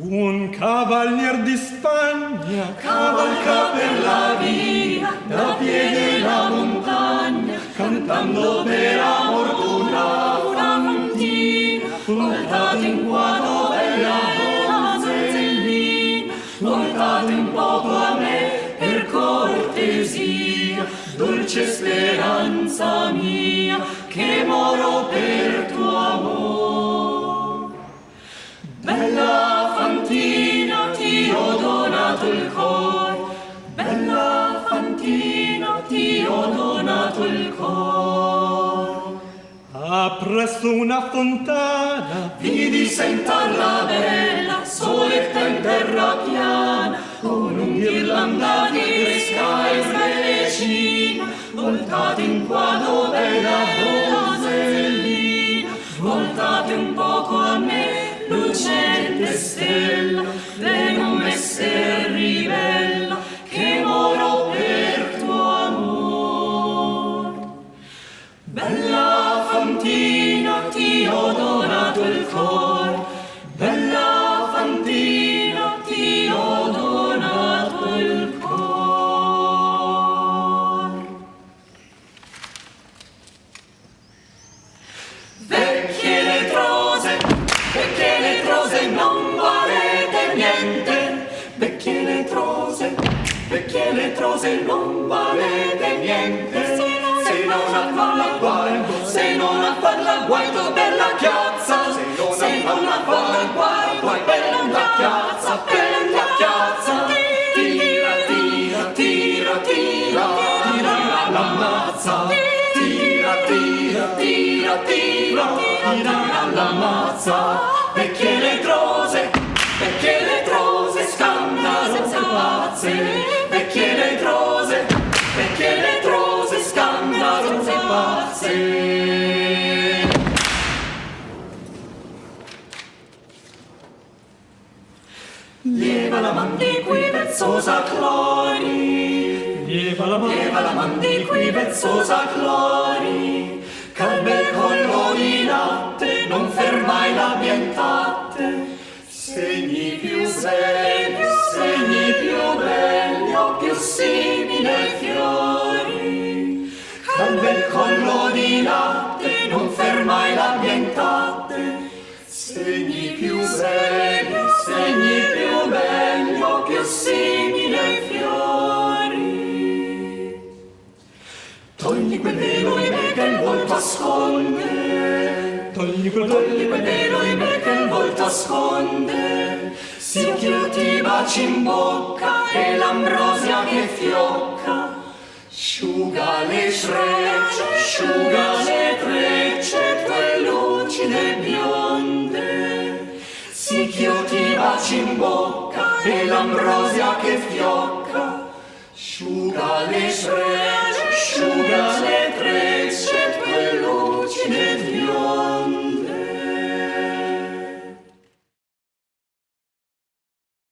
Un cavalier di Spagna cavalca per la via, da piede la montagna, cantando per amor una fantina, voltate in quadro bella donzellina, voltate un poco a me per cortesia, dolce speranza mia, che moro per tuo amor. Bella fantina, ti ho donato il cor, bella fantina, ti ho donato il cor. Appresso una fontana Vidi sentarla bella, soletta in terra piana, con un'ghirlanda di fresca e sbellecina, voltate in quadro bella donzellina, voltate un poco a me, lucente stella, de non messer ribella, che moro per tuo amor. Bella fantina, ti ho donato il cor, bella fantina, ti ho donato il cor. Vecchie letrose non valete niente, vecchie letrose non valete niente, se non a farla guaito bella chiazza, se non a farla guaito bella chiazza, tira, tira, tira, tira, tira la mazza, tira, tira, tira, tira, tira la mazza. Vecchie letrose scandalose pazze, vecchie letrose scandalose pazze. Lieva la man di qui vezzosa Clori, lieva la man di qui vezzosa Clori, ch'al bel collo di latte non fermai l'ambientate, segni più belli o più simili ai fiori, ch'al bel collo di latte non fermai l'ambientate, segni più belli o più simili ai fiori. Togli quel velo e me che il volto asconde, togli quel velo e me che il volto asconde, sì ch'io ti baci in bocca e l'ambrosia che fiocca, sciuga le trecce tue lucide bionde, sì ch'io ti baci in bocca e l'ambrosia che fiocca, sciuga le trecce tue lucide bionde.